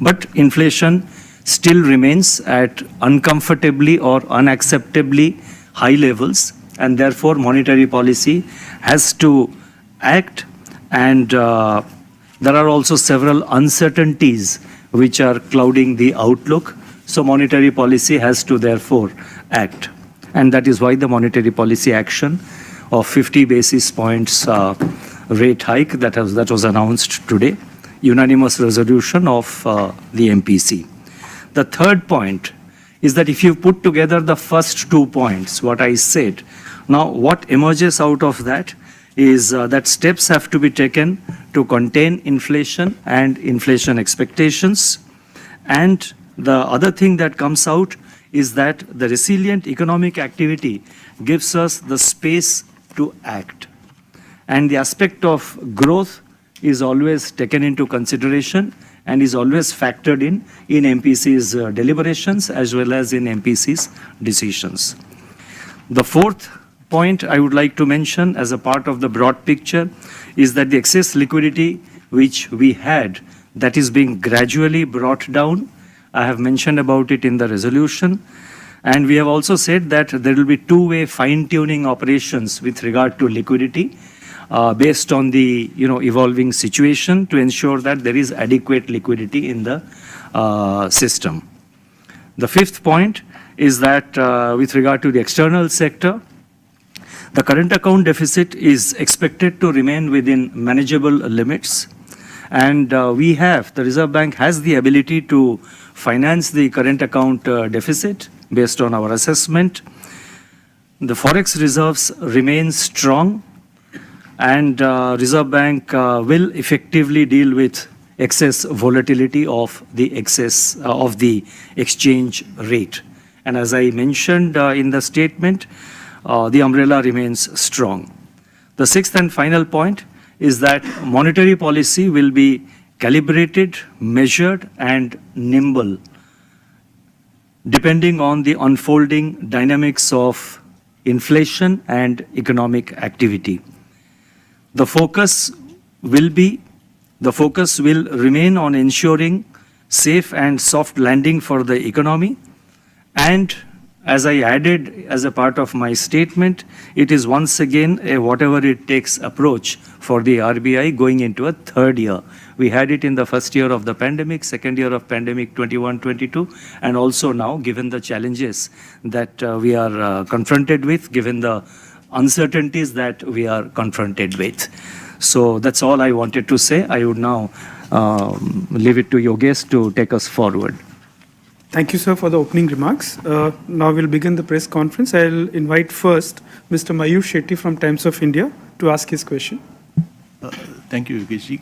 But inflation still remains at uncomfortably or unacceptably high levels, and therefore monetary policy has to act, and there are also several uncertainties which are clouding the outlook. So monetary policy has to therefore act, and that is why the monetary policy action of 50 basis points rate hike that was announced today, unanimous resolution of the MPC. The third point is that if you put together the first 2 points, what I said, now what emerges out of that is that steps have to be taken to contain inflation and inflation expectations. And the other thing that comes out is that the resilient economic activity gives us the space to act. And the aspect of growth is always taken into consideration and is always factored in MPC's deliberations as well as in MPC's decisions. The fourth point I would like to mention as a part of the broad picture is that the excess liquidity which we had, that is being gradually brought down. I have mentioned about it in the resolution. And we have also said that there will be two-way fine-tuning operations with regard to liquidity based on the evolving situation to ensure that there is adequate liquidity in the system. The fifth point is that with regard to the external sector, the current account deficit is expected to remain within manageable limits. And the Reserve Bank has the ability to finance the current account deficit based on our assessment. The forex reserves remain strong, and Reserve Bank will effectively deal with excess volatility of the exchange rate. And as I mentioned in the statement, the umbrella remains strong. The sixth and final point is that monetary policy will be calibrated, measured, and nimble, depending on the unfolding dynamics of inflation and economic activity. The focus will remain on ensuring safe and soft landing for the economy. And as I added as a part of my statement, it is once again a whatever it takes approach for the RBI going into a third year. We had it in the first year of the pandemic, second year of pandemic 21-22, and also now, given the challenges that we are confronted with, given the uncertainties that we are confronted with. So that's all I wanted to say. I would now leave it to Yogesh to take us forward. Thank you, sir, for the opening remarks. Now we'll begin the press conference. I'll invite first Mr. Mayur Shetty from Times of India to ask his question. Thank you, Yogesh.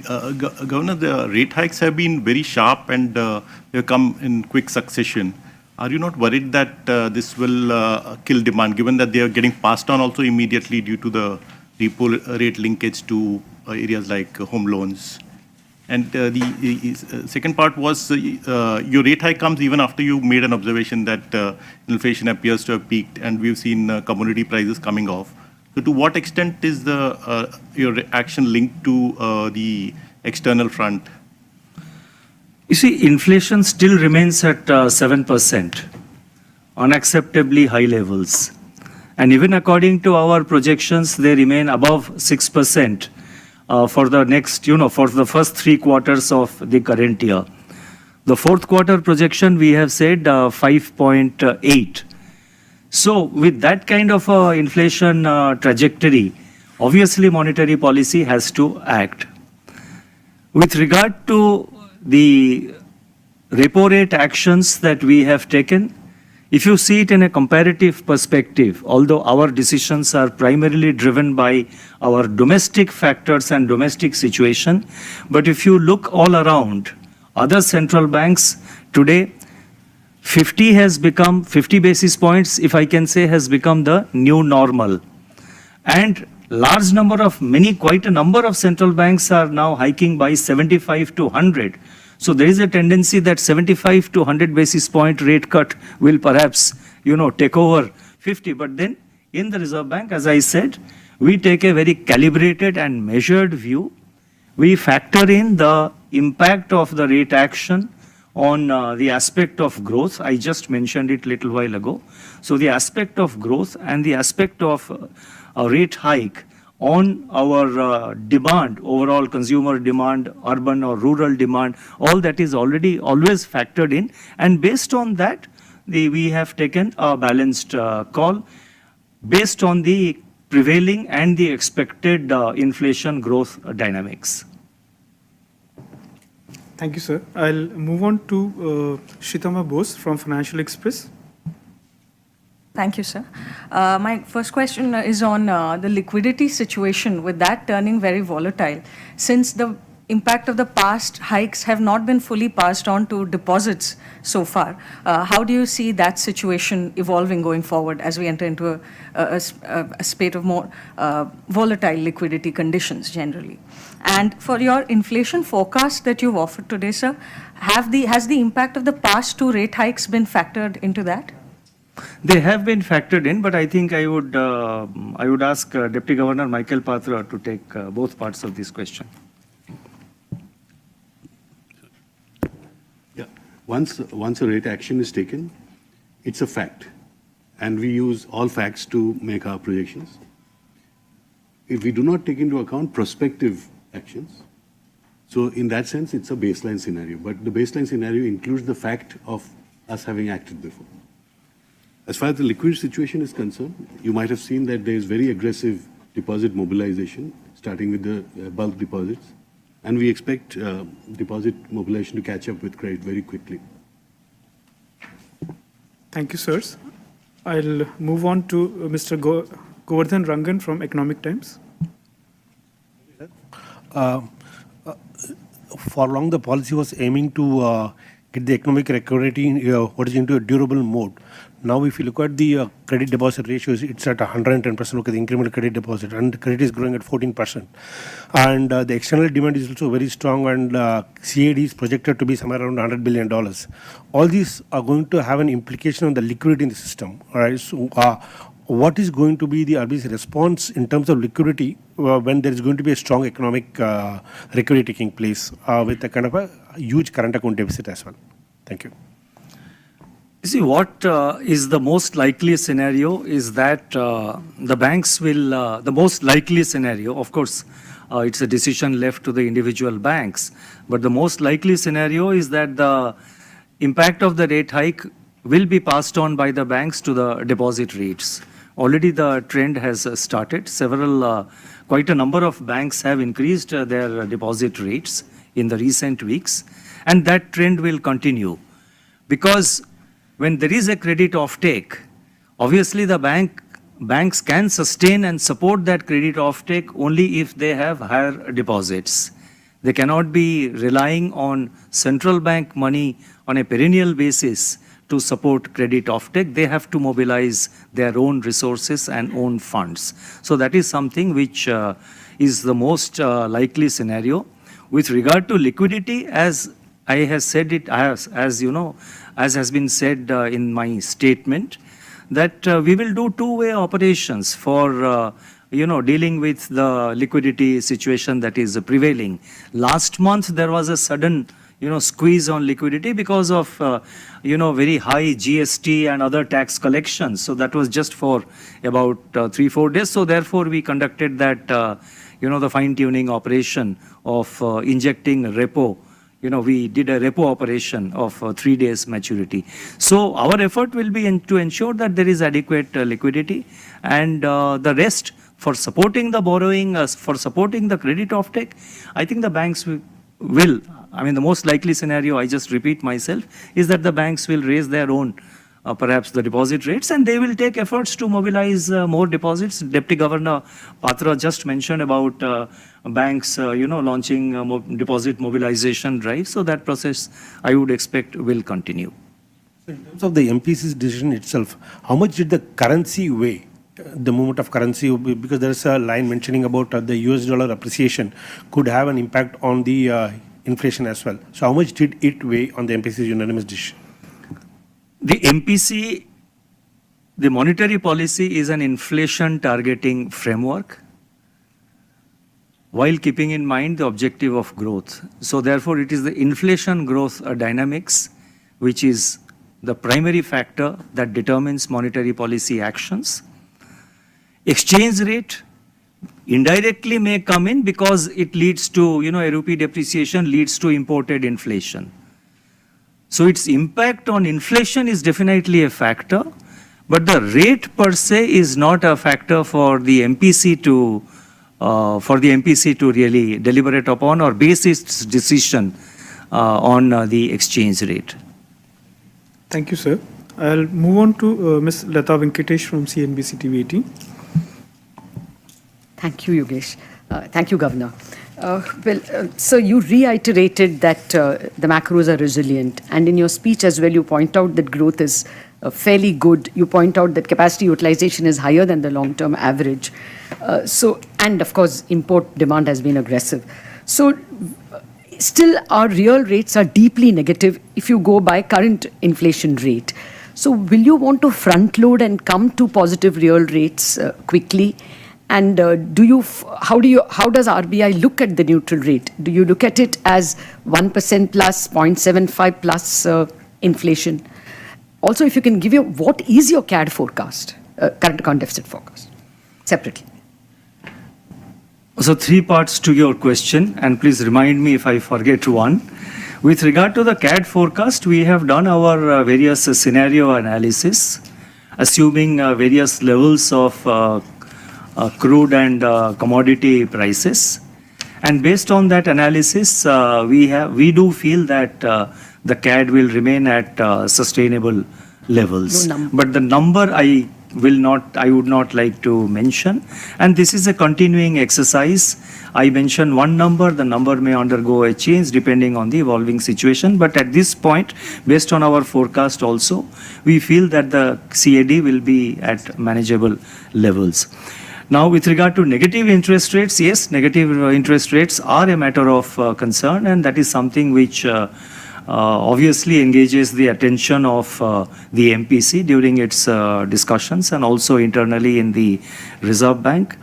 Governor, the rate hikes have been very sharp and they have come in quick succession. Are you not worried that this will kill demand, given that they are getting passed on also immediately due to the repo rate linkage to areas like home loans? And the second part was your rate hike comes even after you made an observation that inflation appears to have peaked and we've seen commodity prices coming off. So to what extent is your action linked to the external front? You see, inflation still remains at 7%, unacceptably high levels. And even according to our projections, they remain above 6%. For the next, for the first 3 quarters of the current year. The fourth quarter projection, we have said 5.8. So with that kind of inflation trajectory, obviously monetary policy has to act. With regard to the repo rate actions that we have taken, if you see it in a comparative perspective, although our decisions are primarily driven by our domestic factors and domestic situation, but if you look all around, other central banks today, 50 basis points, if I can say, has become the new normal. And quite a number of central banks are now hiking by 75 to 100. So there is a tendency that 75 to 100 basis point rate cut will perhaps, take over 50. But then in the Reserve Bank, as I said, we take a very calibrated and measured view. We factor in the impact of the rate action on the aspect of growth. I just mentioned it a little while ago. So the aspect of growth and the aspect of a rate hike on our demand, overall consumer demand, urban or rural demand, all that is already always factored in. And based on that, we have taken a balanced call based on the prevailing and the expected inflation growth dynamics. Thank you, sir. I'll move on to Shitama Bose from Financial Express. Thank you, sir. My first question is on the liquidity situation, with that turning very volatile. Since the impact of the past hikes have not been fully passed on to deposits so far, how do you see that situation evolving going forward as we enter into a spate of more volatile liquidity conditions generally? And for your inflation forecast that you've offered today, sir, has the impact of the past two rate hikes been factored into that? They have been factored in, but I think I would ask Deputy Governor Michael Patra to take both parts of this question. Yeah, once a rate action is taken, it's a fact, and we use all facts to make our projections. If we do not take into account prospective actions, so in that sense, it's a baseline scenario. But the baseline scenario includes the fact of us having acted before. As far as the liquidity situation is concerned, you might have seen that there is very aggressive deposit mobilization, starting with the bulk deposits, and we expect deposit mobilization to catch up with credit very quickly. Thank you, sirs. I'll move on to Mr. Govardhan Rangan from Economic Times. For long, the policy was aiming to get the economic recovery what is into a durable mode. Now, if you look at the credit deposit ratios, it's at 110%. Look at the incremental credit deposit, and credit is growing at 14%. And the external demand is also very strong, and CAD is projected to be somewhere around $100 billion. All these are going to have an implication on the liquidity in the system. All right. So, what is going to be the RBI's response in terms of liquidity when there is going to be a strong economic recovery taking place with a kind of a huge current account deficit as well? Thank you. See, what is the most likely scenario is that the banks will, the most likely scenario, of course, it's a decision left to the individual banks, but the most likely scenario is that the impact of the rate hike will be passed on by the banks to the deposit rates. Already the trend has started. Quite a number of banks have increased their deposit rates in the recent weeks, and that trend will continue. Because when there is a credit offtake, obviously the banks can sustain and support that credit offtake only if they have higher deposits. They cannot be relying on central bank money on a perennial basis to support credit offtake. They have to mobilize their own resources and own funds. So that is something which is the most likely scenario. With regard to liquidity, as I have said it, as you know, as has been said in my statement, that we will do two-way operations for dealing with the liquidity situation that is prevailing. Last month there was a sudden squeeze on liquidity because of very high GST and other tax collections. So that was just for about 3-4 days. So therefore we conducted that the fine-tuning operation of injecting repo. We did a repo operation of 3 days maturity. So our effort will be to ensure that there is adequate liquidity, and the rest for supporting the borrowing, for supporting the credit offtake, I think the banks will. I mean, the most likely scenario, I just repeat myself, is that the banks will raise their own, perhaps the deposit rates, and they will take efforts to mobilize more deposits. Deputy Governor Patra just mentioned about banks, launching deposit mobilization drive. So that process, I would expect, will continue. In terms of the MPC's decision itself, how much did the currency weigh? The movement of currency, because there is a line mentioning about the US dollar appreciation could have an impact on the inflation as well. So how much did it weigh on the MPC's unanimous decision? The MPC, the monetary policy is an inflation targeting framework. while keeping in mind the objective of growth. So therefore, it is the inflation growth dynamics which is the primary factor that determines monetary policy actions. Exchange rate indirectly may come in because it leads to, a rupee depreciation leads to imported inflation. So its impact on inflation is definitely a factor, but the rate per se is not a factor for the MPC to really deliberate upon or base its decision on the exchange rate. Thank you, sir. I'll move on to Ms. Lata Venkatesh from CNBC TV 18. Thank you, Yogesh. Thank you, Governor. So you reiterated that the macros are resilient, and in your speech as well, you point out that growth is fairly good. You point out that capacity utilization is higher than the long-term average. And of course, import demand has been aggressive. So still, our real rates are deeply negative if you go by current inflation rate. So will you want to front load and come to positive real rates quickly? And how does RBI look at the neutral rate? Do you look at it as 1% plus, 0.75 plus inflation? Also, if you can give what is your CAD forecast, current account deficit forecast, separately? So 3 parts to your question, and please remind me if I forget one. With regard to the CAD forecast, we have done our various scenario analysis, assuming various levels of crude and commodity prices. And based on that analysis, we do feel that the CAD will remain at sustainable levels. But the number I would not like to mention. And this is a continuing exercise. I mention one number, the number may undergo a change depending on the evolving situation. But at this point, based on our forecast also, we feel that the CAD will be at manageable levels. Now, with regard to negative interest rates, yes, negative interest rates are a matter of concern, and that is something which obviously engages the attention of the MPC during its discussions and also internally in the Reserve Bank.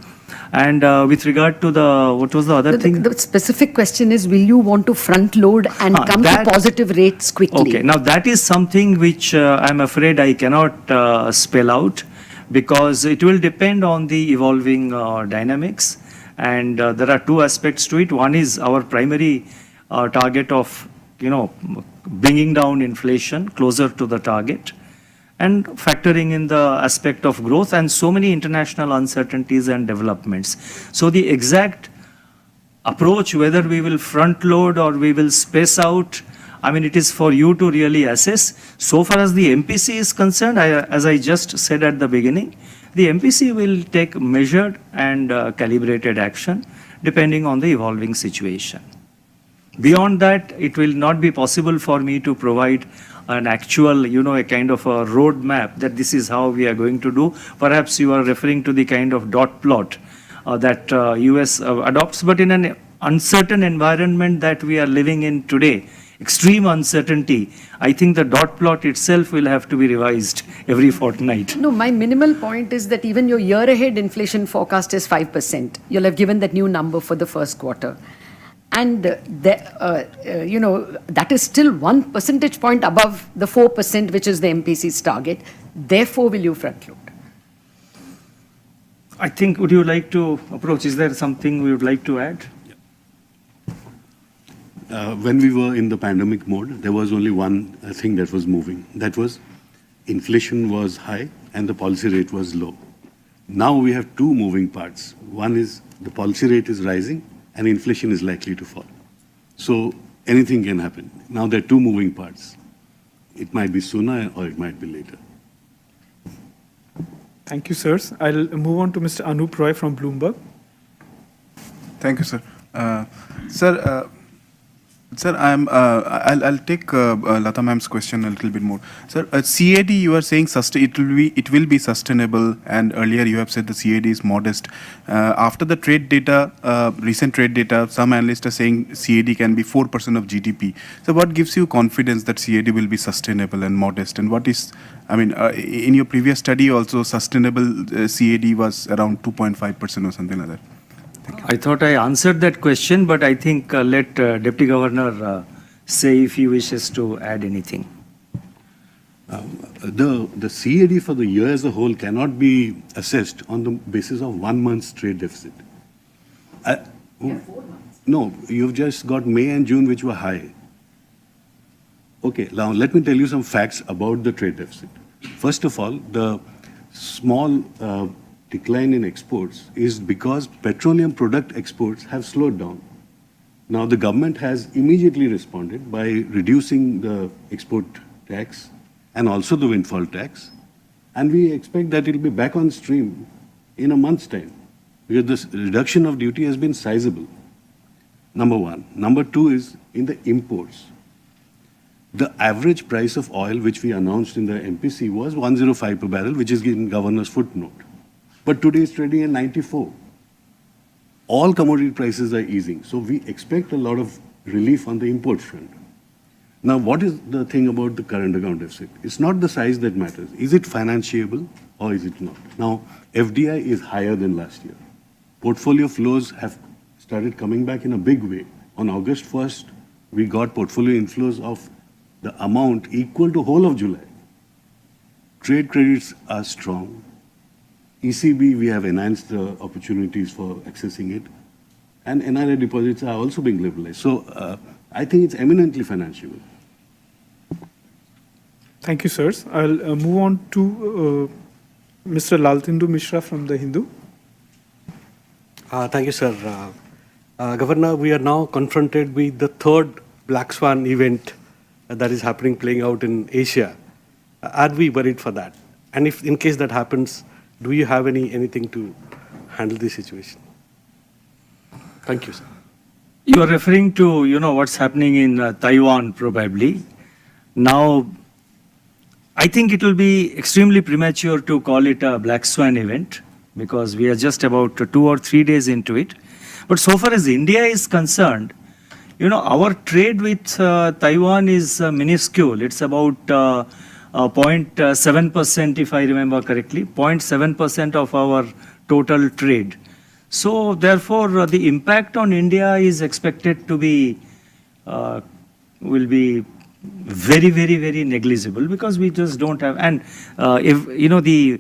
And with regard to what was the other thing? The specific question is, will you want to front load and come to positive rates quickly? Okay, now that is something which I'm afraid I cannot spell out, because it will depend on the evolving dynamics. And there are 2 aspects to it. One is our primary target of, bringing down inflation closer to the target and factoring in the aspect of growth and so many international uncertainties and developments. So the exact approach, whether we will front load or we will space out, it is for you to really assess. So far as the MPC is concerned, as I just said at the beginning, the MPC will take measured and calibrated action depending on the evolving situation. Beyond that, it will not be possible for me to provide an actual, a kind of a roadmap that this is how we are going to do. Perhaps you are referring to the kind of dot plot that US adopts, but in an uncertain environment that we are living in today, extreme uncertainty, I think the dot plot itself will have to be revised every fortnight. No, my minimal point is that even your year ahead inflation forecast is 5%. You'll have given that new number for the first quarter. And that is still 1 percentage point above the 4%, which is the MPC's target. Therefore, will you front load? I think, would you like to approach? Is there something we would like to add? When we were in the pandemic mode, there was only one thing that was moving. That was inflation was high and the policy rate was low. Now we have 2 moving parts. One is the policy rate is rising and inflation is likely to fall. So anything can happen. Now there are 2 moving parts. It might be sooner or it might be later. Thank you, sirs. I'll move on to Mr. Anup Roy from Bloomberg. Thank you, sir. Sir, I'll take Lata ma'am's question a little bit more. Sir, CAD, you are saying it will be sustainable, and earlier you have said the CAD is modest. After the trade data, recent trade data, some analysts are saying CAD can be 4% of GDP. So what gives you confidence that CAD will be sustainable and modest? And what is, in your previous study also, sustainable CAD was around 2.5% or something like that. I thought I answered that question, but I think let Deputy Governor say if he wishes to add anything. The CAD for the year as a whole cannot be assessed on the basis of 1 month's trade deficit. No, you've just got May and June, which were high. Okay, now let me tell you some facts about the trade deficit. First of all, the small decline in exports is because petroleum product exports have slowed down. Now, the government has immediately responded by reducing the export tax and also the windfall tax. And we expect that it will be back on stream in a month's time, because this reduction of duty has been sizable. Number one. Number two is in the imports. The average price of oil, which we announced in the MPC, was 105 per barrel, which is in governor's footnote. But today it's trading at 94. All commodity prices are easing. So we expect a lot of relief on the import front. Now, what is the thing about the current account deficit? It's not the size that matters. Is it financiable or is it not? Now, FDI is higher than last year. Portfolio flows have started coming back in a big way. On August 1st, we got portfolio inflows of the amount equal to whole of July. Trade credits are strong. ECB, we have enhanced the opportunities for accessing it. And NRI deposits are also being liberalized. So I think it's eminently financiable. Thank you, sirs. I'll move on to Mr. Laltindu Mishra from The Hindu. Thank you, sir. Governor, we are now confronted with the third Black Swan event that is happening, playing out in Asia. Are we worried for that? And if in case that happens, do you have anything to handle this situation? Thank you, sir. You are referring to, what's happening in Taiwan, probably. Now, I think it will be extremely premature to call it a Black Swan event, because we are just about 2 or 3 days into it. But so far as India is concerned, our trade with Taiwan is minuscule. It's about 0.7%, if I remember correctly, 0.7% of our total trade. So therefore, the impact on India is expected to be, will be very, very, very negligible, because we just don't have, and if the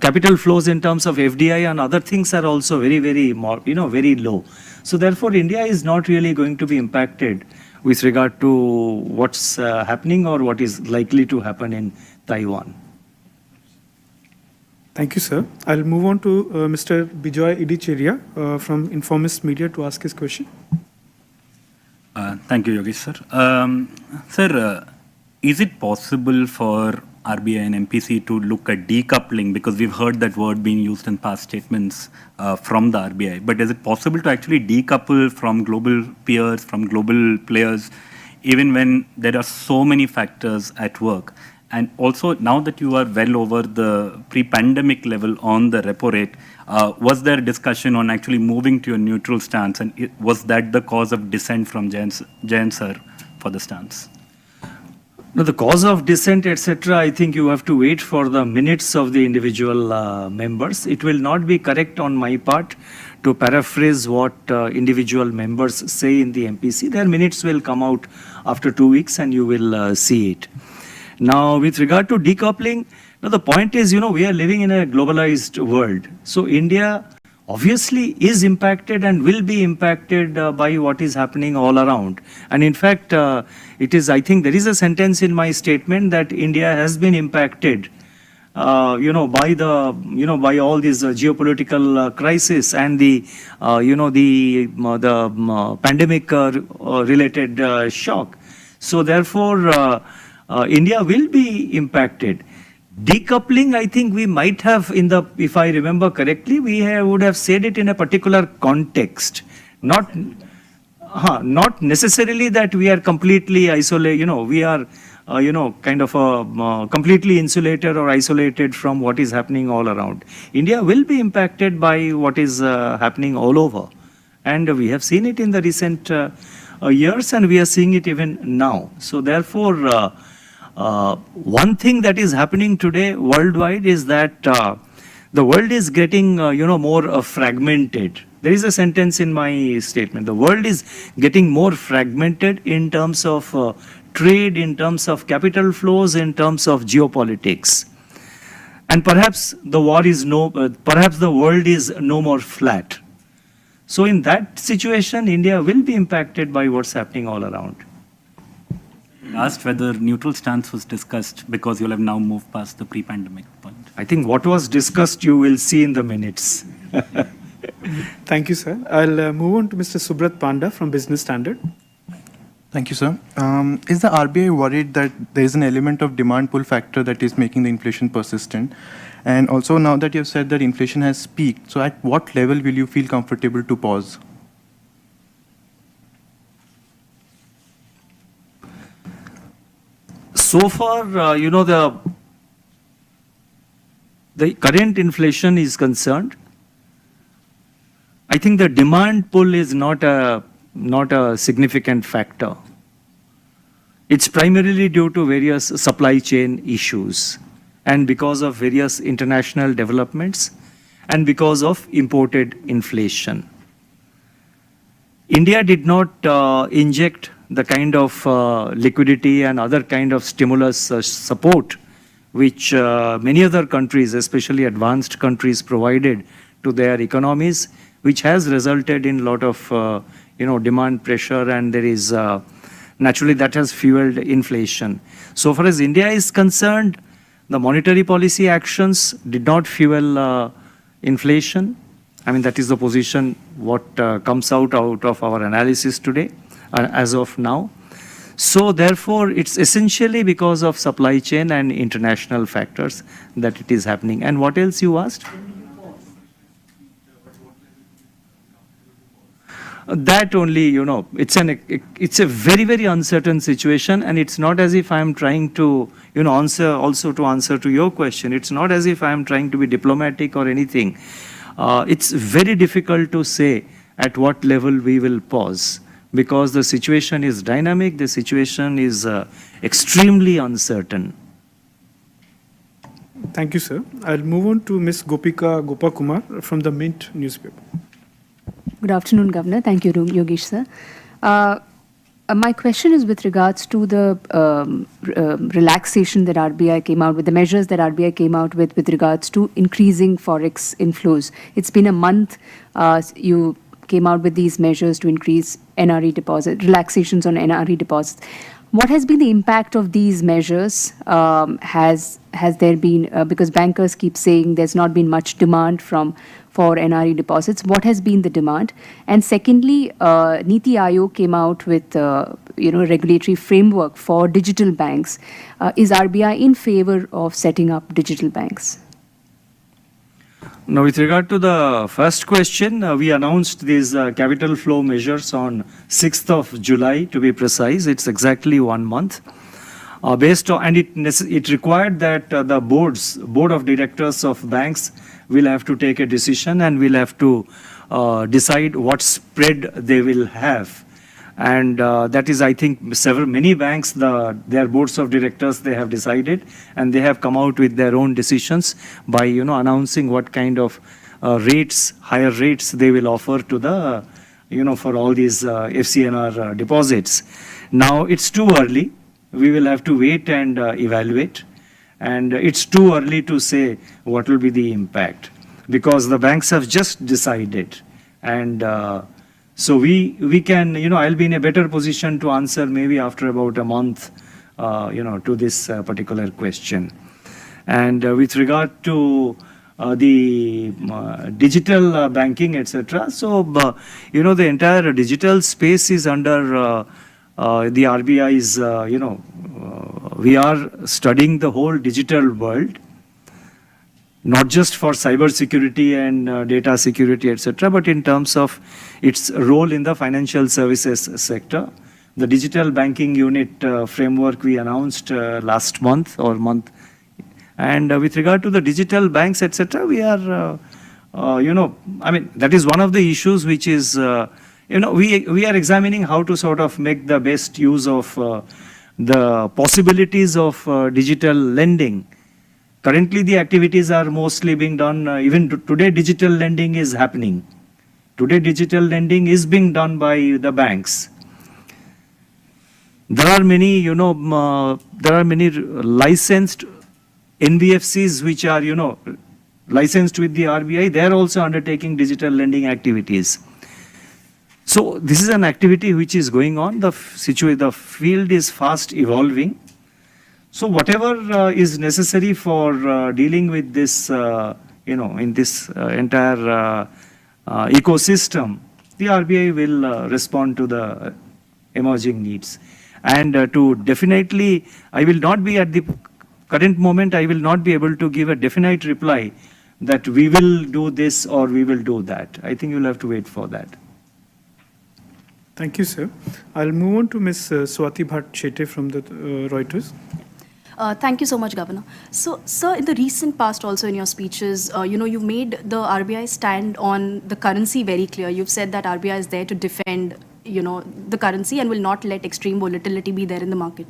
capital flows in terms of FDI and other things are also very, very more, very low. So therefore, India is not really going to be impacted with regard to what's happening or what is likely to happen in Taiwan. Thank you, sir. I'll move on to Mr. Bijoy Idicheria from Informist Media to ask his question. Thank you, Yogesh, sir. Sir, is it possible for RBI and MPC to look at decoupling? Because we've heard that word being used in past statements from the RBI. But is it possible to actually decouple from global peers, from global players, even when there are so many factors at work? And also, now that you are well over the pre-pandemic level on the repo rate, was there a discussion on actually moving to a neutral stance? And was that the cause of dissent from Jayan sir for the stance? No, the cause of dissent, etc., I think you have to wait for the minutes of the individual members. It will not be correct on my part to paraphrase what individual members say in the MPC. Their minutes will come out after 2 weeks and you will see it. Now, with regard to decoupling, the point is, we are living in a globalized world. So India obviously is impacted and will be impacted by what is happening all around. And in fact, it is, I think there is a sentence in my statement that India has been impacted, by the, by all these geopolitical crisis and the, the pandemic related shock. So therefore, India will be impacted. Decoupling, I think we might have if I remember correctly, we would have said it in a particular context. Not necessarily that we are completely isolated, we are, kind of completely insulated or isolated from what is happening all around. India will be impacted by what is happening all over. And we have seen it in the recent years, and we are seeing it even now. So therefore, one thing that is happening today worldwide is that the world is getting, more fragmented. There is a sentence in my statement. The world is getting more fragmented in terms of trade, in terms of capital flows, in terms of geopolitics. And perhaps the perhaps the world is no more flat. So in that situation, India will be impacted by what's happening all around. Asked whether neutral stance was discussed because you'll have now moved past the pre-pandemic point. I think what was discussed you will see in the minutes. Thank you, sir. I'll move on to Mr. Subrat Panda from Business Standard. Thank you, sir. Is the RBI worried that there is an element of demand pull factor that is making the inflation persistent? And also, now that you have said that inflation has peaked, so at what level will you feel comfortable to pause? So far, the current inflation is concerned, I think the demand pull is not a significant factor. It's primarily due to various supply chain issues and because of various international developments and because of imported inflation. India did not inject the kind of liquidity and other kind of stimulus support which many other countries, especially advanced countries, provided to their economies, which has resulted in a lot of demand pressure, and there is naturally that has fueled inflation. So far as India is concerned, the monetary policy actions did not fuel inflation. I mean, that is the position what comes out of our analysis today as of now. So therefore, it's essentially because of supply chain and international factors that it is happening. And what else you asked? That only, it's a very, very uncertain situation, and it's not as if I'm trying to, answer to your question. It's not as if I'm trying to be diplomatic or anything. It's very difficult to say at what level we will pause because the situation is dynamic, the situation is extremely uncertain. Thank you, sir. I'll move on to Ms. Gopika Gopakumar from the Mint newspaper. Good afternoon, Governor. Thank you, Yogesh, sir. My question is with regards to the relaxation that RBI came out with, the measures that RBI came out with regards to increasing forex inflows. It's been a month. You came out with these measures to increase NRE deposit, relaxations on NRE deposits. What has been the impact of these measures? Has there been, because bankers keep saying there's not been much demand for NRE deposits. What has been the demand? And secondly, Niti Aayog came out with regulatory framework for digital banks. Is RBI in favor of setting up digital banks? Now, with regard to the first question, we announced these capital flow measures on 6th of July, to be precise. It's exactly 1 month. Based on, and it required that the board of directors of banks will have to take a decision and will have to decide what spread they will have. And that is, I think, many banks, their boards of directors, they have decided, and they have come out with their own decisions by, announcing what kind of higher rates they will offer to the, for all these FCNR deposits. Now, it's too early. We will have to wait and evaluate. And it's too early to say what will be the impact because the banks have just decided. And so we can, I'll be in a better position to answer maybe after about a month, to this particular question. And with regard to the digital banking, etc. So, the entire digital space is under the RBI's, we are studying the whole digital world, not just for cyber security and data security, etc., but in terms of its role in the financial services sector. The digital banking unit framework we announced last month. And with regard to the digital banks, etc., we are, that is one of the issues which is, we are examining how to sort of make the best use of the possibilities of digital lending Currently, the activities are mostly being done, even today digital lending is happening. Today digital lending is being done by the banks. There are many, there are many licensed NBFCs which are, licensed with the RBI. They are also undertaking digital lending activities. So this is an activity which is going on. The field is fast evolving. So whatever is necessary for dealing with this, in this entire ecosystem, the RBI will respond to the emerging needs. And to definitely, I will not be at the current moment, I will not be able to give a definite reply that we will do this or we will do that. I think you'll have to wait for that. Thank you, sir. I'll move on to Ms. Swati Bhatt Chete from the Reuters. Thank you so much, Governor. So, sir, in the recent past also in your speeches, you made the RBI stand on the currency very clear. You've said that RBI is there to defend, the currency and will not let extreme volatility be there in the market.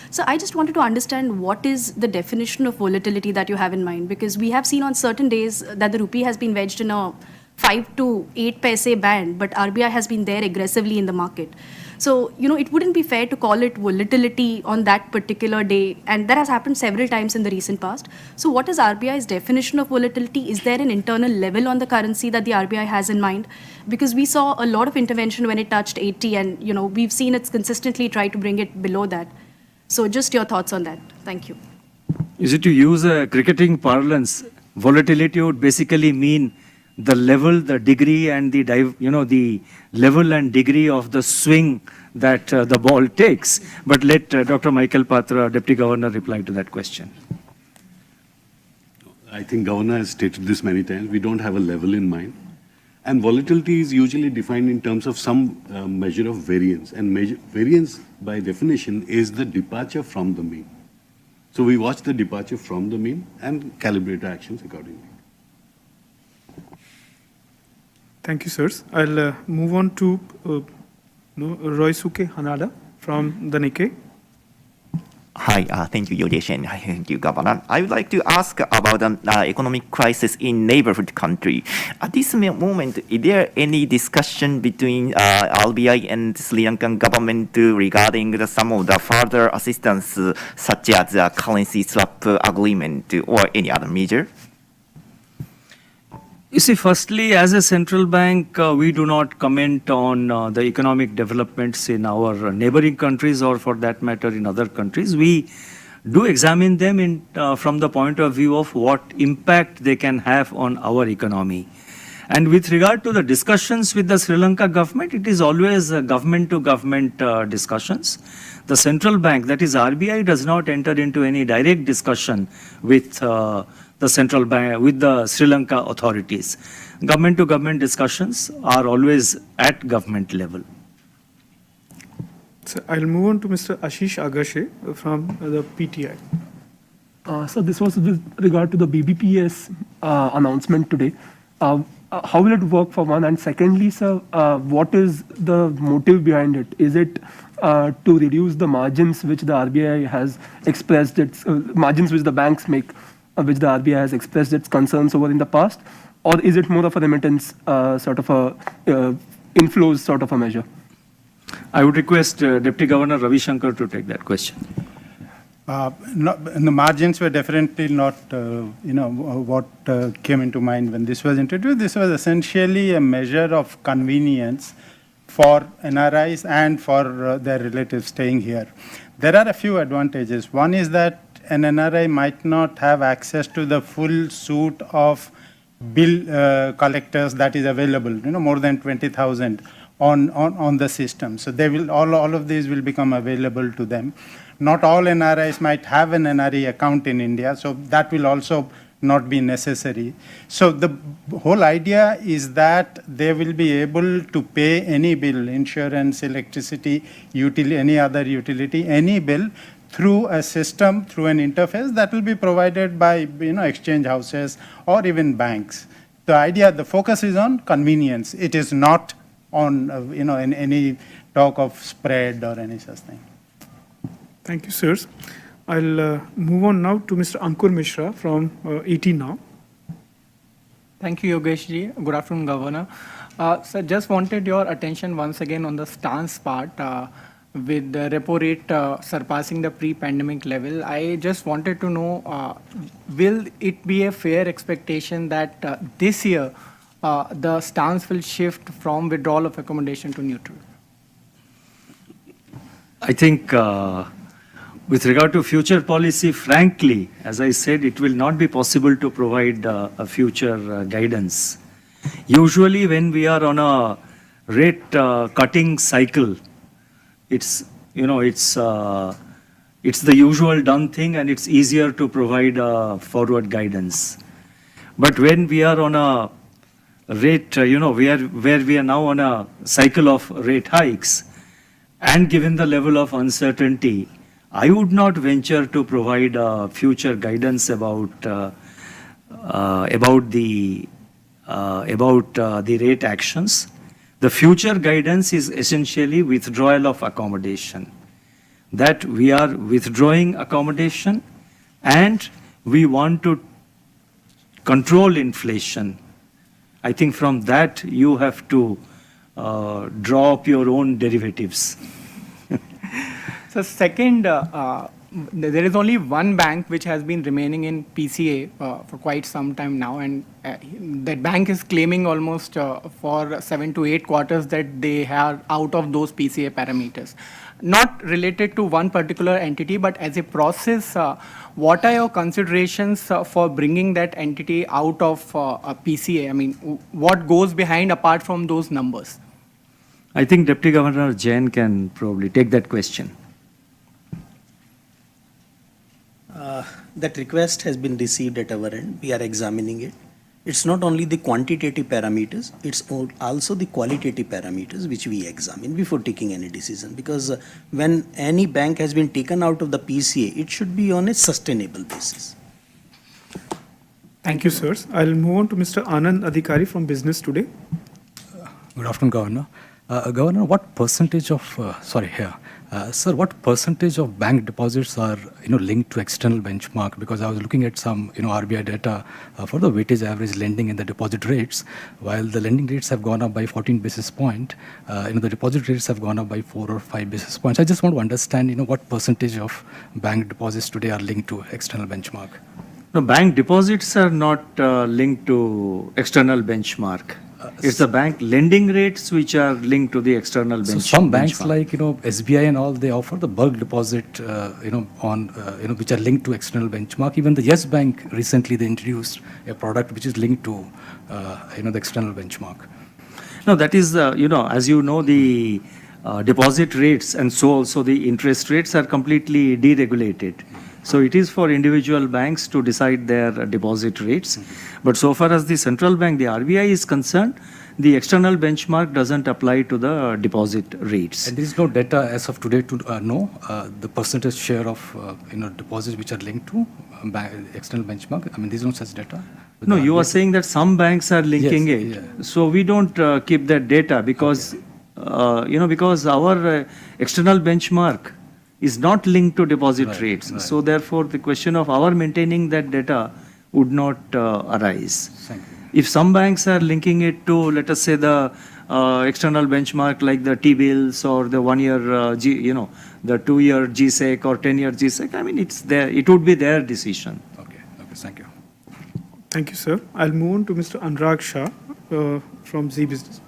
So I just wanted to understand what is the definition of volatility that you have in mind, because we have seen on certain days that the rupee has been wedged in a 5 to 8 paise band, but RBI has been there aggressively in the market. So, it wouldn't be fair to call it volatility on that particular day, and that has happened several times in the recent past. So what is RBI's definition of volatility? Is there an internal level on the currency that the RBI has in mind? Because we saw a lot of intervention when it touched 80, and, we've seen it's consistently tried to bring it below that. So just your thoughts on that. Thank you. Is it to use a cricketing parlance? Volatility would basically mean the level, the degree, and the level and degree of the swing that the ball takes. But let Dr. Michael Patra, Deputy Governor, reply to that question. I think Governor has stated this many times. We don't have a level in mind. And volatility is usually defined in terms of some measure of variance. And variance, by definition, is the departure from the mean. So we watch the departure from the mean and calibrate our actions accordingly. Thank you, sirs. I'll move on to Roisuke Hanada from the Nikkei. Hi, thank you, Yogesh, and thank you, Governor. I would like to ask about the economic crisis in neighborhood country. At this moment, is there any discussion between RBI and Sri Lankan government regarding some of the further assistance, such as the currency swap agreement or any other measure? You see, firstly, as a central bank, we do not comment on the economic developments in our neighboring countries or for that matter in other countries. We do examine them from the point of view of what impact they can have on our economy. And with regard to the discussions with the Sri Lanka government, it is always government-to-government discussions. The central bank, that is RBI, does not enter into any direct discussion with the central bank, with the Sri Lanka authorities. Government-to-government discussions are always at government level. So I'll move on to Mr. Ashish Agashe from the PTI. So this was with regard to the BBPS announcement today. How will it work for one? And secondly, sir, what is the motive behind it? Is it to reduce the margins which the RBI has expressed, its margins which the banks make, which the RBI has expressed its concerns over in the past? Or is it more of a remittance sort of a inflows sort of a measure? I would request Deputy Governor Ravi Shankar to take that question. The margins were definitely not, what came into mind when this was introduced. This was essentially a measure of convenience for NRIs and for their relatives staying here. There are a few advantages. One is that an NRI might not have access to the full suite of bill collectors that is available, more than 20,000 on the system. So they will, all of these will become available to them. Not all NRIs might have an NRE account in India, so that will also not be necessary. So the whole idea is that they will be able to pay any bill, insurance, electricity, any other utility, any bill through a system, through an interface that will be provided by exchange houses or even banks. The focus is on convenience. It is not on in any talk of spread or any such thing. Thank you, sirs. I'll move on now to Mr. Ankur Mishra from ET Now. Thank you, Yogesh ji. Good afternoon, Governor. Sir, just wanted your attention once again on the stance part with the repo rate surpassing the pre-pandemic level. I just wanted to know, will it be a fair expectation that this year the stance will shift from withdrawal of accommodation to neutral? I think with regard to future policy, frankly, as I said, it will not be possible to provide a future guidance. Usually when we are on a rate cutting cycle, it's the usual done thing and it's easier to provide forward guidance. But when we are on a rate, where we are now on a cycle of rate hikes, and given the level of uncertainty, I would not venture to provide future guidance about the rate actions. The future guidance is essentially withdrawal of accommodation. That we are withdrawing accommodation and we want to control inflation. I think from that you have to draw up your own derivatives. So second, there is only one bank which has been remaining in PCA for quite some time now, and that bank is claiming almost for 7 to 8 quarters that they are out of those PCA parameters. Not related to one particular entity, but as a process, what are your considerations for bringing that entity out of PCA? I mean, what goes behind apart from those numbers? I think Deputy Governor Jain can probably take that question. That request has been received at our end. We are examining it. It's not only the quantitative parameters, it's also the qualitative parameters which we examine before taking any decision. Because when any bank has been taken out of the PCA, it should be on a sustainable basis. Thank you, sirs. I'll move on to Mr. Anand Adhikari from Business Today. Good afternoon, Governor. Governor, what percentage of, sir, what percentage of bank deposits are, linked to external benchmark? Because I was looking at some, RBI data for the weightage average lending and the deposit rates. While the lending rates have gone up by 14 basis points, the deposit rates have gone up by 4 or 5 basis points. I just want to understand, what percentage of bank deposits today are linked to external benchmark? No, bank deposits are not linked to external benchmark. It's the bank lending rates which are linked to the external benchmark. So some banks like SBI and all, they offer the bulk deposit which are linked to external benchmark. Even the Yes Bank recently they introduced a product which is linked to the external benchmark. No, that is as you know, the deposit rates and so also the interest rates are completely deregulated. So it is for individual banks to decide their deposit rates. But so far as the central bank, the RBI is concerned, the external benchmark doesn't apply to the deposit rates. And there is no data as of today to know the percentage share of deposits which are linked to external benchmark. I mean, there is no such data. No, you are saying that some banks are linking it. Yeah. So we don't keep that data because because our external benchmark is not linked to deposit rates. Right. So therefore, the question of our maintaining that data would not arise. Thank you. If some banks are linking it to, let us say, the external benchmark like the T-bills or the 1 year, the 2 year GSEC or 10 year GSEC, I mean, it's there. It would be their decision. Okay. Thank you. Thank you, sir. I'll move on to Mr. Anurag Shah from Z Business.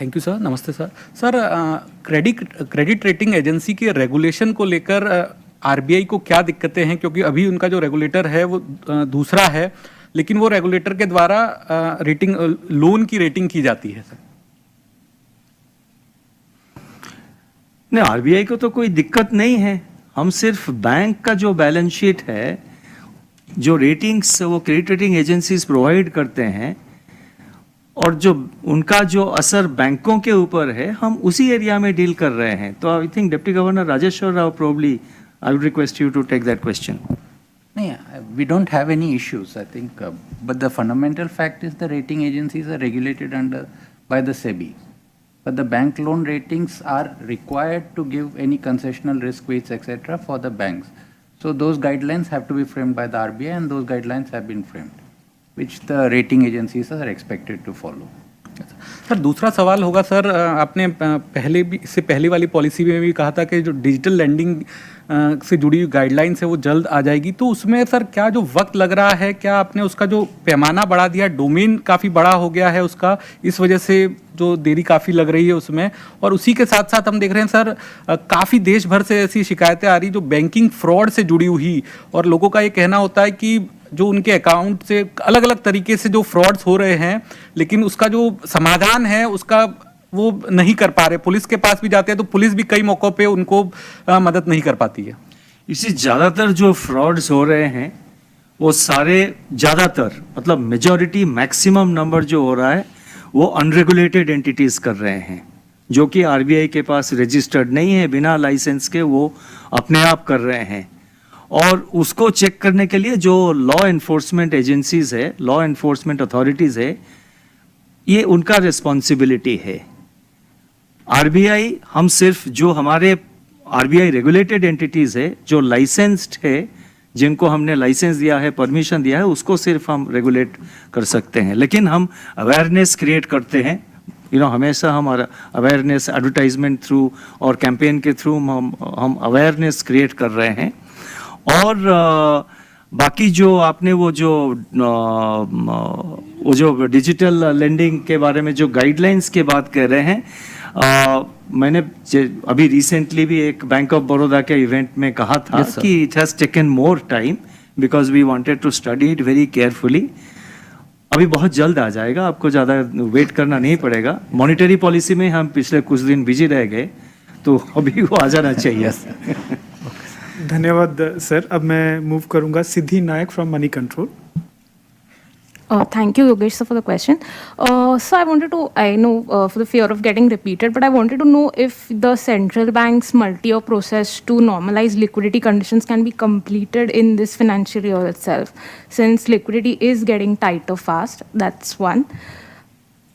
Thank you sir. नमस्ते sir. Sir, credit rating agency के regulation को लेकर RBI को क्या दिक्कतें हैं, क्योंकि अभी उनका जो रेगुलेटर है वो दूसरा है, लेकिन वो रेगुलेटर के द्वारा रेटिंग लोन की रेटिंग की जाती है सर. नहीं, आरबीआई को तो कोई दिक्कत नहीं है. हम सिर्फ बैंक का जो बैलेंस शीट है, जो रेटिंग्स वो क्रेडिट रेटिंग एजेंसीज प्रोवाइड करते हैं और जो उनका जो असर बैंकों के ऊपर है, हम उसी एरिया में डील कर रहे हैं. तो I think deputy governor Rajeshwar Rao probably I will request you to take that question. We don't have any issues, I think. But the fundamental fact is the rating agencies are regulated by the SEBI. but the bank loan ratings are required to give any concessional risk weights, etc., for the banks. So those guidelines have to be framed by the RBI, and those guidelines have been framed, which the rating agencies are expected to follow. Sir दूसरा सवाल होगा sir, आपने पहले भी इससे पहली वाली policy में भी कहा था कि जो डिजिटल लैंडिंग से जुड़ी हुई गाइडलाइंस है वो जल्द आ जाएगी, तो उसमें सर क्या जो वक्त लग रहा है, क्या आपने उसका जो पैमाना बढ़ा दिया, डोमेन काफ़ी बड़ा हो गया है उसका, इस वजह से जो देरी काफ़ी लग रही है उसमें? और उसी के साथ साथ हम देख रहे हैं सर काफ़ी देश भर से ऐसी शिकायतें आ रही जो बैंकिंग फ्रॉड से जुड़ी हुई, और लोगों का ये कहना होता है कि जो उनके अकाउंट से अलग अलग तरीके से जो फ्रॉड्स हो रहे हैं, लेकिन उसका जो समाधान है उसका वो नहीं कर पा रहे, पुलिस के पास भी जाते हैं तो पुलिस भी कई मौक़ों पे उनको मदद नहीं कर पाती है। इसी ज़्यादातर जो फ्रॉड्स हो रहे हैं वो सारे ज़्यादातर मतलब मेजॉरिटी मैक्सिमम नंबर जो हो रहा है वो अनरेगुलेटेड एंटिटीज़ कर रहे हैं, जो कि आरबीआई के पास रजिस्टर्ड नहीं है, बिना लाइसेंस के वो अपने आप कर रहे हैं। और उसको चेक करने के लिए जो लॉ एनफोर्समेंट एजेंसीज है, लॉ एनफोर्समेंट अथॉरिटीज़ है, ये उनका रिस्पॉन्सिबिलिटी है। आरबीआई, हम सिर्फ जो हमारे आरबीआई रेगुलेटेड एंटिटीज़ है, जो लाइसेंस्ड है, जिनको हमने लाइसेंस दिया है, परमिशन दिया है, उसको सिर्फ हम रेगुलेट कर सकते हैं। लेकिन हम अवेयरनेस क्रिएट करते हैं, हमेशा हम अवेयरनेस एडवर्टाइजमेंट थ्रू और कैंपेन के थ्रू हम अवेयरनेस क्रिएट कर रहे हैं। और बाकी जो आपने वो जो डिजिटल लेंडिंग के बारे में जो गाइडलाइंस के बात कर रहे हैं, मैंने अभी रिसेंटली भी एक बैंक ऑफ बड़ौदा के इवेंट में कहा था कि it has taken more time because we wanted to study it very carefully. अभी बहुत जल्द आ जाएगा, आपको ज़्यादा वेट करना नहीं पड़ेगा। मॉनिटरी पॉलिसी में हम पिछले कुछ दिन बिजी रह गए, तो अभी वो आ जाना चाहिए। धन्यवाद सर। अब मैं मूव करूंगा Siddhi Nayak from Moneycontrol. Thank you, Yogesh, sir, for the question. So I wanted to, I know for the fear of getting repeated, but I wanted to know if the central bank's multi-year process to normalize liquidity conditions can be completed in this financial year itself, since liquidity is getting tighter fast. That's one.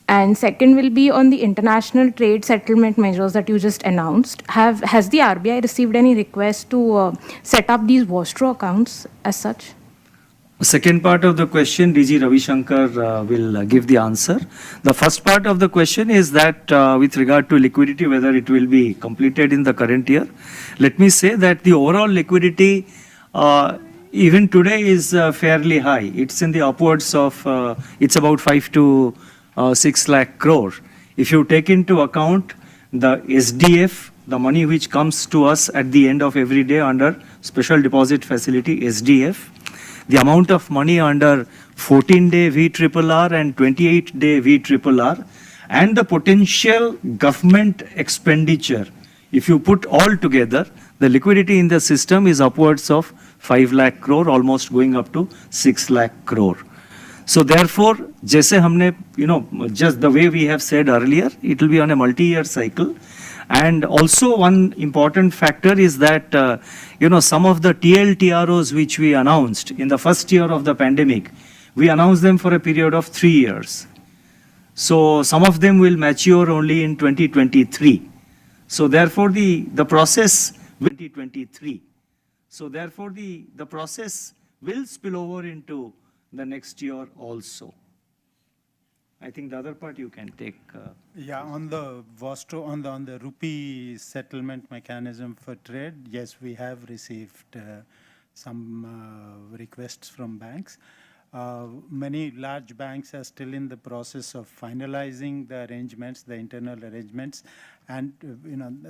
And second will be on the international trade settlement measures that you just announced. Has the RBI received any request to set up these Vostro accounts as such? Second part of the question, DG Ravi Shankar will give the answer. The first part of the question is that with regard to liquidity, whether it will be completed in the current year. Let me say that the overall liquidity even today is fairly high. It's in the upwards of, it's about 5 to 6 lakh crore. If you take into account the SDF, the money which comes to us at the end of every day under Special Deposit Facility, SDF, the amount of money under 14-day VRRR and 28-day VRRR, and the potential government expenditure, if you put all together, the liquidity in the system is upwards of 5 lakh crore, almost going up to 6 lakh crore. So therefore, जैसे हमने, just the way we have said earlier, it will be on a multi-year cycle. And also one important factor is that, some of the TLTROs which we announced in the first year of the pandemic, we announced them for a period of 3 years. So some of them will mature only in 2023. So therefore the process will 2023. So therefore the process will spill over into the next year also. I think the other part you can take. Yeah, on the Vostro, on the rupee settlement mechanism for trade, yes, we have received some requests from banks. Many large banks are still in the process of finalizing the arrangements, the internal arrangements, and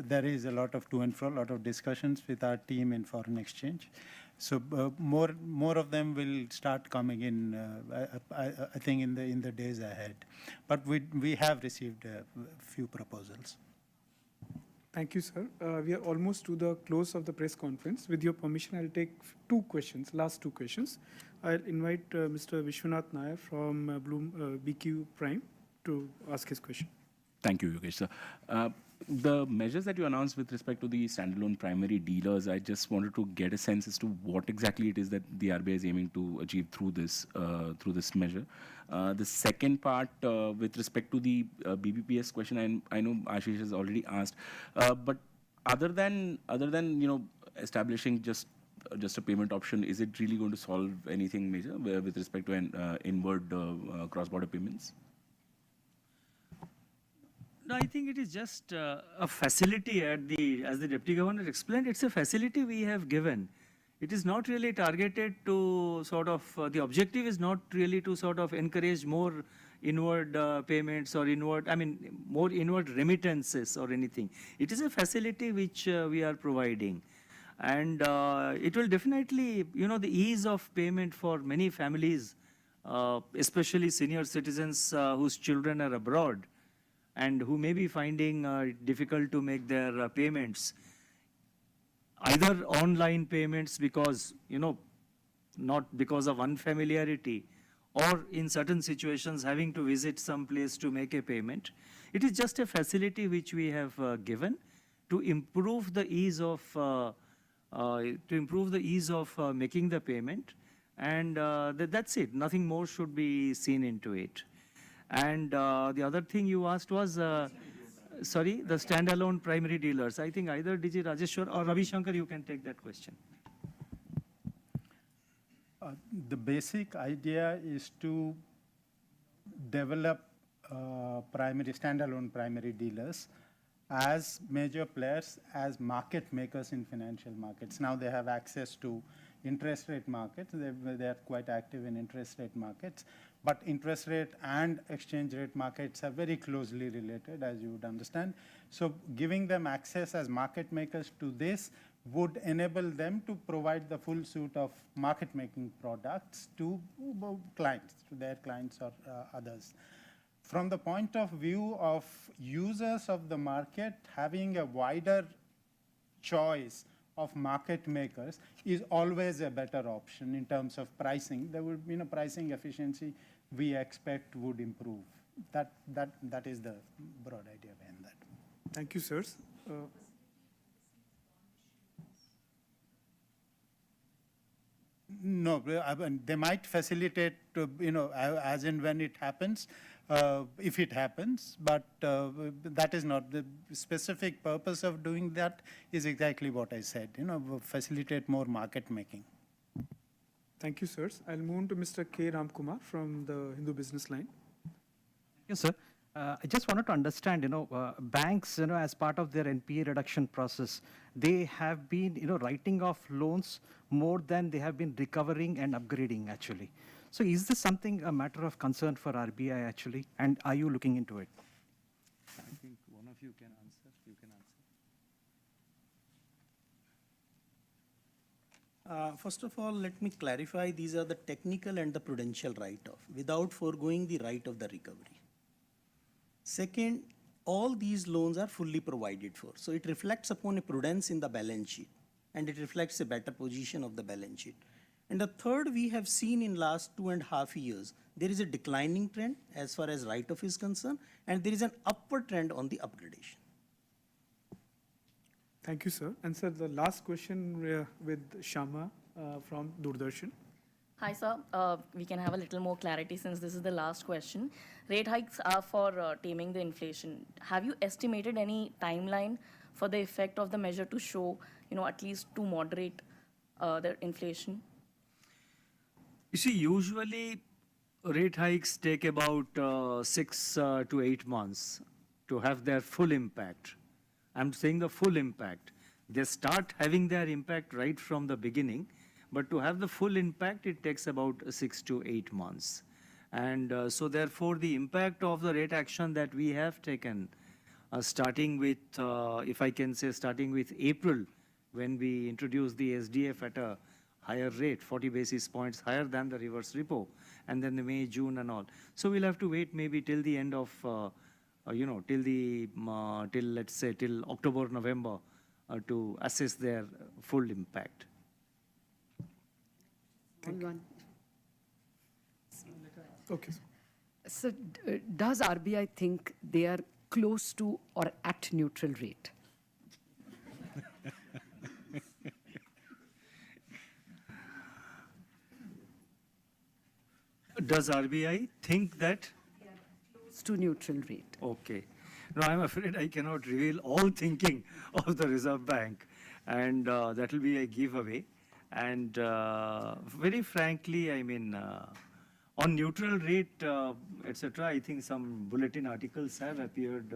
there is a lot of to and fro, a lot of discussions with our team in foreign exchange. So more of them will start coming in, I think, in the days ahead. But we have received a few proposals. Thank you, sir. We are almost to the close of the press conference. With your permission, I'll take last two questions. I'll invite Mr. Vishwanath Nair from BQ Prime to ask his question. Thank you, Yogesh, sir. The measures that you announced with respect to the standalone primary dealers, I just wanted to get a sense as to what exactly it is that the RBI is aiming to achieve through this measure. The second part, with respect to the BBPS question, and I know Ashish has already asked, but other than establishing just a payment option, is it really going to solve anything major with respect to inward cross-border payments? No, I think it is just a facility as the Deputy Governor explained, it's a facility we have given. It is not really targeted to sort of, the objective is not really to sort of encourage more inward payments or more inward remittances or anything. It is a facility which we are providing. And it will definitely, the ease of payment for many families, especially senior citizens whose children are abroad, and who may be finding difficult to make their payments, either online payments because, not because of unfamiliarity, or in certain situations having to visit some place to make a payment. It is just a facility which we have given to improve the ease of making the payment, and that's it. Nothing more should be seen into it. And the other thing you asked was, the standalone primary dealers. I think either DG Rajeshwar or Ravi Shankar, you can take that question. The basic idea is to develop standalone primary dealers as major players, as market makers in financial markets. Now they have access to interest rate markets. They are quite active in interest rate markets. But interest rate and exchange rate markets are very closely related, as you would understand. So giving them access as market makers to this would enable them to provide the full suite of market making products to clients, to their clients or others. From the point of view of users of the market, having a wider choice of market makers is always a better option in terms of pricing. There would, pricing efficiency we expect would improve. That is the broad idea behind that. Thank you, sirs. No, they might facilitate, as and when it happens, if it happens, but that is not the specific purpose of doing that. Is exactly what I said, facilitate more market making. Thank you, sirs. I'll move on to Mr. K. Ramkumar from the Hindu Business Line. Yes, sir. I just wanted to understand, banks, as part of their NPA reduction process, they have been, writing off loans more than they have been recovering and upgrading, actually. So is this something a matter of concern for RBI, actually? And are you looking into it? I think one of you can answer. You can answer. First of all, let me clarify, these are the technical and the prudential write-off without foregoing the right of the recovery. Second, all these loans are fully provided for. So it reflects upon a prudence in the balance sheet, and it reflects a better position of the balance sheet. And the third, we have seen in last 2.5 years, there is a declining trend as far as write-off is concerned, and there is an upward trend on the upgradation. Thank you, sir. And sir, the last question with Shama from Doordarshan. Hi, sir. We can have a little more clarity since this is the last question. Rate hikes are for taming the inflation. Have you estimated any timeline for the effect of the measure to show, at least to moderate the inflation? You see, usually rate hikes take about 6 to 8 months to have their full impact. I'm saying the full impact. They start having their impact right from the beginning. But to have the full impact, it takes about 6 to 8 months. And so therefore, the impact of the rate action that we have taken, starting with, if I can say, starting with April, when we introduced the SDF at a higher rate, 40 basis points higher than the reverse repo, and then the May, June and all. So we'll have to wait maybe till the end of, till let's say, till October, November to assess their full impact. Okay. So does RBI think they are close to or at neutral rate? Does RBI think that? Close to neutral rate. Okay. No, I'm afraid I cannot reveal all thinking of the Reserve Bank, and that will be a giveaway. And very frankly, I mean, on neutral rate, etc., I think some bulletin articles have appeared,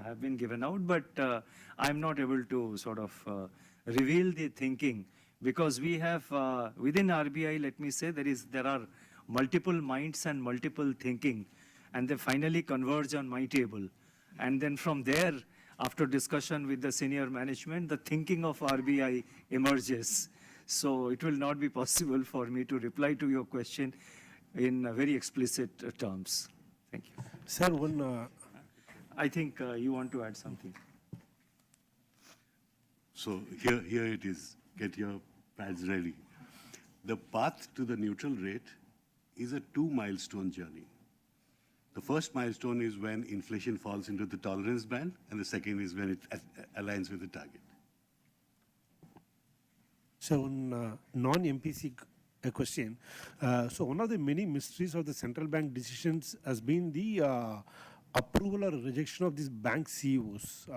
have been given out, but I'm not able to sort of reveal the thinking, because we have within RBI, let me say, there are multiple minds and multiple thinking, and they finally converge on my table. And then from there, after discussion with the senior management, the thinking of RBI emerges. So it will not be possible for me to reply to your question in very explicit terms. Thank you. Sir, one... I think you want to add something. So here it is. Get your pads ready. The path to the neutral rate is a 2-milestone journey. The first milestone is when inflation falls into the tolerance band, and the second is when it aligns with the target. So, on non-MPC question, so one of the many mysteries of the central bank decisions has been the approval or rejection of these bank CEOs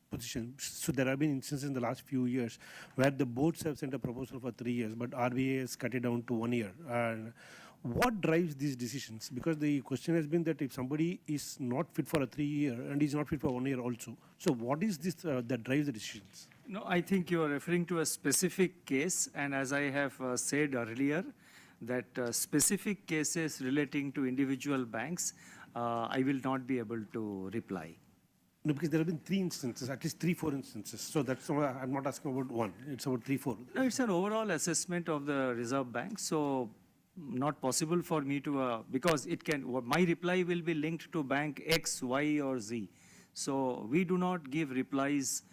position. So there have been instances in the last few years where the boards have sent a proposal for 3 years, but RBI has cut it down to 1 year. And what drives these decisions? Because the question has been that if somebody is not fit for a 3 year and is not fit for 1 year also, so what is this that drives the decisions? No, I think you are referring to a specific case, and as I have said earlier, that specific cases relating to individual banks, I will not be able to reply. No, because there have been 3 instances, at least 3-4 instances. So that's why I'm not asking about one. It's about 3-4. No, it's an overall assessment of the Reserve Bank. So not possible for me to, because it can, my reply will be linked to bank X, Y, or Z. So we do not give replies,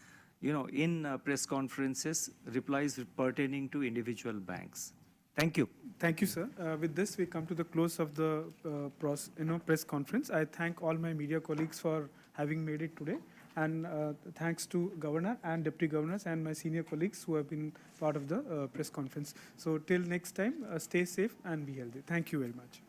you know, in press conferences, replies pertaining to individual banks. Thank you. Thank you, sir. With this, we come to the close of the press conference. I thank all my media colleagues for having made it today. And thanks to Governor and Deputy Governors and my senior colleagues who have been part of the press conference. So till next time, stay safe and be healthy. Thank you very much.